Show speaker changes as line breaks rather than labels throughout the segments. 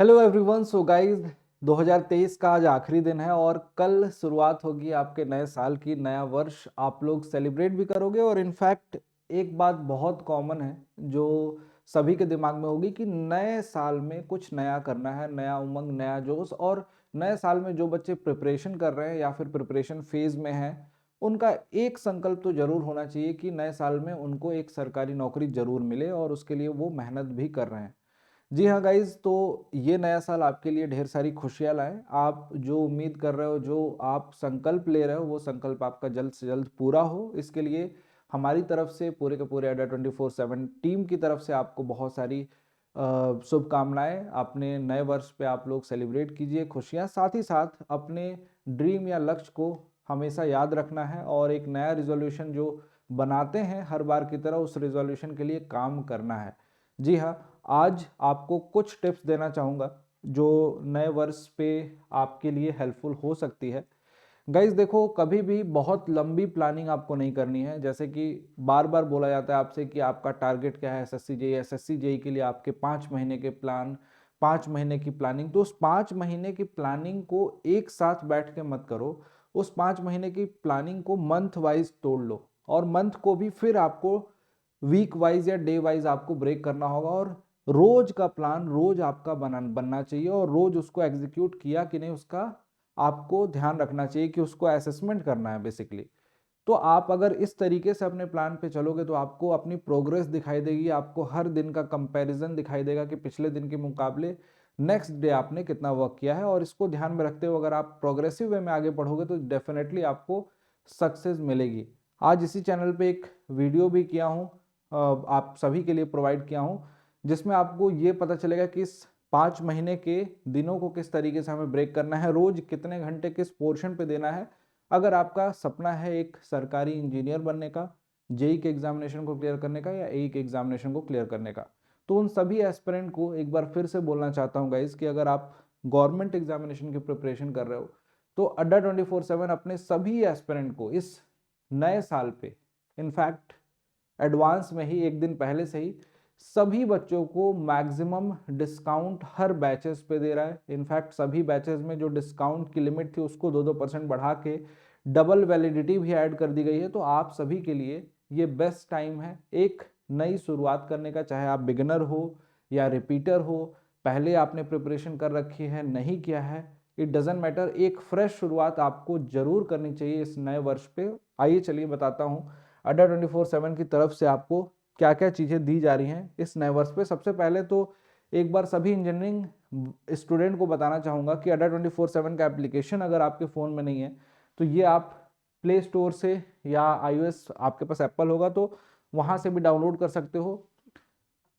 Hello everyone. So guys, 2023 का आज आखिरी दिन है और कल शुरुआत होगी आपके नए साल की। नया वर्ष आप लोग सेलिब्रेट भी करोगे और इनफैक्ट एक बात बहुत कॉमन है जो सभी के दिमाग में होगी कि नए साल में कुछ नया करना है, नया उमंग, नया जोश। और नए साल में जो बच्चे प्रिपरेशन कर रहे हैं या फिर प्रिपरेशन फेज में हैं, उनका एक संकल्प तो जरूर होना चाहिए कि नए साल में उनको एक सरकारी नौकरी जरूर मिले और उसके लिए वो मेहनत भी कर रहे हैं। जी हाँ गाइज, तो ये नया साल आपके लिए ढेर सारी खुशियाँ लाए। आप जो उम्मीद कर रहे हो, जो आप संकल्प ले रहे हो, वो संकल्प आपका जल्द से जल्द पूरा हो। इसके लिए हमारी तरफ से, पूरे के पूरे अड्डा 24/7 टीम की तरफ से आपको बहुत सारी शुभकामनाएं। अपने नए वर्ष पे आप लोग सेलिब्रेट कीजिए खुशियाँ, साथ ही साथ अपने ड्रीम या लक्ष्य को हमेशा याद रखना है और एक नया रिजोल्यूशन जो बनाते हैं हर बार की तरह, उस रिजोल्यूशन के लिए काम करना है। जी हाँ, आज आपको कुछ टिप्स देना चाहूँगा जो नए वर्ष पे आपके लिए हेल्पफुल हो सकती है। गाइज देखो, कभी भी बहुत लंबी प्लानिंग आपको नहीं करनी है। जैसे कि बार बार बोला जाता है आपसे कि आपका टारगेट क्या है, एसएससी जेई के लिए आपके 5 महीने के प्लान, 5 महीने की प्लानिंग। तो उस 5 महीने की प्लानिंग को एक साथ बैठ के मत करो। उस 5 महीने की प्लानिंग को मंथ वाइज तोड़ लो और मंथ को भी फिर आपको वीक वाइज या डे वाइज आपको ब्रेक करना होगा। और रोज का प्लान रोज आपका बनना चाहिए और रोज उसको एग्जीक्यूट किया कि नहीं, उसका आपको ध्यान रखना चाहिए कि उसको असेसमेंट करना है बेसिकली। तो आप अगर इस तरीके से अपने प्लान पे चलोगे तो आपको अपनी प्रोग्रेस दिखाई देगी, आपको हर दिन का कंपैरिजन दिखाई देगा कि पिछले दिन के मुकाबले नेक्स्ट डे आपने कितना वर्क किया है। और इसको ध्यान में रखते हुए अगर आप प्रोग्रेसिव वे में आगे बढ़ोगे तो डेफिनेटली आपको सक्सेस मिलेगी। आज इसी चैनल पे एक वीडियो भी किया हूँ, आप सभी के लिए प्रोवाइड किया हूँ, जिसमें आपको ये पता चलेगा कि इस 5 महीने के दिनों को किस तरीके से हमें ब्रेक करना है, रोज कितने घंटे किस पोर्शन पे देना है। अगर आपका सपना है एक सरकारी इंजीनियर बनने का, जेई के एग्जामिनेशन को क्लियर करने का या एई के एग्जामिनेशन को क्लियर करने का, तो उन सभी एस्पिरेंट को एक बार फिर से बोलना चाहता हूँ गाइज कि अगर आप गवर्नमेंट एग्जामिनेशन की प्रिपरेशन कर रहे हो तो अड्डा 24/7 अपने सभी एस्पिरेंट को इस नए साल पे, इनफैक्ट एडवांस में ही एक दिन पहले से ही, सभी बच्चों को मैक्सिमम डिस्काउंट हर बैचेस पे दे रहा है। इनफैक्ट सभी बैचेस में जो डिस्काउंट की लिमिट थी उसको 2-2% बढ़ा के डबल वैलिडिटी भी ऐड कर दी गई है। तो आप सभी के लिए ये बेस्ट टाइम है एक नई शुरुआत करने का। चाहे आप बिगिनर हो या रिपीटर हो, पहले आपने प्रिपरेशन कर रखी है, नहीं किया है, इट डजेंट मैटर, एक फ्रेश शुरुआत आपको जरूर करनी चाहिए इस नए वर्ष पे। आइए चलिए बताता हूँ अड्डा 24/7 की तरफ से आपको क्या क्या चीज़ें दी जा रही हैं इस नए वर्ष पे। सबसे पहले तो एक बार सभी इंजीनियरिंग स्टूडेंट को बताना चाहूँगा कि अड्डा 24/7 का एप्लीकेशन अगर आपके फ़ोन में नहीं है तो ये आप प्ले स्टोर से या iOS, आपके पास एप्पल होगा तो वहाँ से भी डाउनलोड कर सकते हो।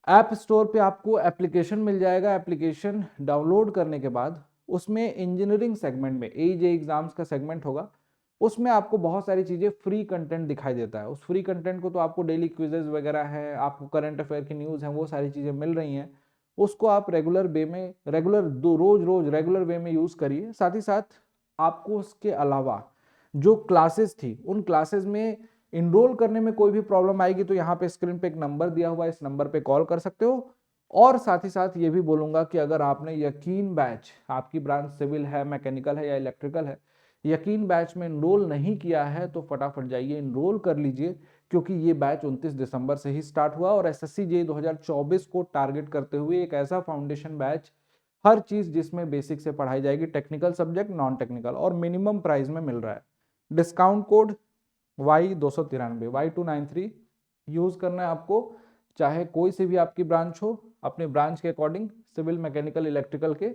ऐप स्टोर पे आपको एप्लीकेशन मिल जाएगा। एप्लीकेशन डाउनलोड करने के बाद उसमें इंजीनियरिंग सेगमेंट में एजे एग्जाम्स का सेगमेंट होगा, उसमें आपको बहुत सारी चीज़ें फ्री कंटेंट दिखाई देता है। उस फ्री कंटेंट को तो आपको डेली क्विजेज वगैरह है, आपको करंट अफेयर की न्यूज़ है, वो सारी चीज़ें मिल रही हैं। उसको आप रेगुलर वे में, रेगुलर दो रोज रोज रेगुलर वे में यूज़ करिए। साथ ही साथ आपको उसके अलावा जो क्लासेस थी उन क्लासेस में इनरोल करने में कोई भी प्रॉब्लम आएगी तो यहाँ पे स्क्रीन पे एक नंबर दिया हुआ है, इस नंबर पे कॉल कर सकते हो। और साथ ही साथ ये भी बोलूंगा कि अगर आपने यकीन बैच, आपकी ब्रांच सिविल है, मैकेनिकल है या इलेक्ट्रिकल है, यकीन बैच में इनरोल नहीं किया है तो फटाफट जाइए इनरोल कर लीजिए, क्योंकि ये बैच 29 दिसंबर से ही स्टार्ट हुआ और एसएससी जेईई 2024 को टारगेट करते हुए एक ऐसा फाउंडेशन बैच, हर चीज जिसमें बेसिक से पढ़ाई जाएगी, टेक्निकल सब्जेक्ट, नॉन टेक्निकल, और मिनिमम प्राइस में मिल रहा है। Discount code Y293 Y293 use करना है आपको, चाहे कोई सी भी आपकी ब्रांच हो, अपने ब्रांच के अकॉर्डिंग सिविल, मैकेनिकल, इलेक्ट्रिकल के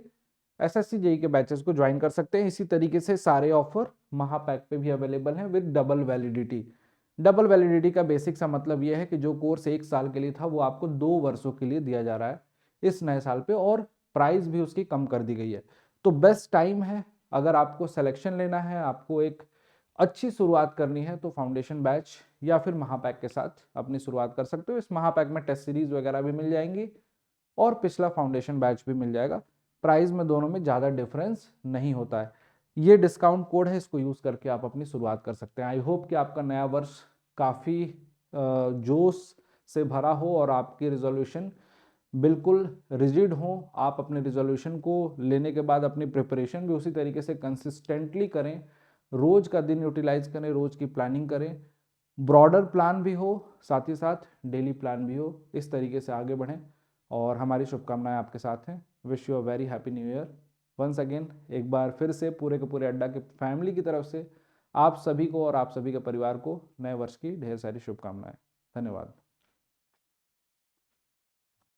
एसएससी जेई के बैचेस को ज्वाइन कर सकते हैं। इसी तरीके से सारे ऑफर महापैक पे भी अवेलेबल हैं with double validity. Double validity का बेसिक सा मतलब यह है कि जो कोर्स 1 साल के लिए था वो आपको 2 वर्षों के लिए दिया जा रहा है इस नए साल पे, और प्राइस भी उसकी कम कर दी गई है। तो बेस्ट टाइम है, अगर आपको सिलेक्शन लेना है, आपको एक अच्छी शुरुआत करनी है, तो फाउंडेशन बैच या फिर महापैक के साथ अपनी शुरुआत कर सकते हो। इस महापैक में टेस्ट सीरीज वगैरह भी मिल जाएंगी और पिछला फाउंडेशन बैच भी मिल जाएगा। प्राइस में दोनों में ज़्यादा डिफरेंस नहीं होता है। ये डिस्काउंट कोड है, इसको यूज़ करके आप अपनी शुरुआत कर सकते हैं। आई होप कि आपका नया वर्ष काफ़ी जोश से भरा हो और आपकी रिजोल्यूशन बिल्कुल रिजिड हों, आप अपने रिजोल्यूशन को लेने के बाद अपनी प्रिपरेशन भी उसी तरीके से कंसिस्टेंटली करें, रोज़ का दिन यूटिलाइज करें, रोज़ की प्लानिंग करें, ब्रॉडर प्लान भी हो, साथ ही साथ डेली प्लान भी हो, इस तरीके से आगे बढ़ें और हमारी शुभकामनाएं आपके साथ हैं। Wish you a very happy new year once again. एक बार फिर से पूरे के पूरे अड्डा के फैमिली की तरफ से आप सभी को और आप सभी के परिवार को नए वर्ष की ढेर सारी शुभकामनाएं। धन्यवाद।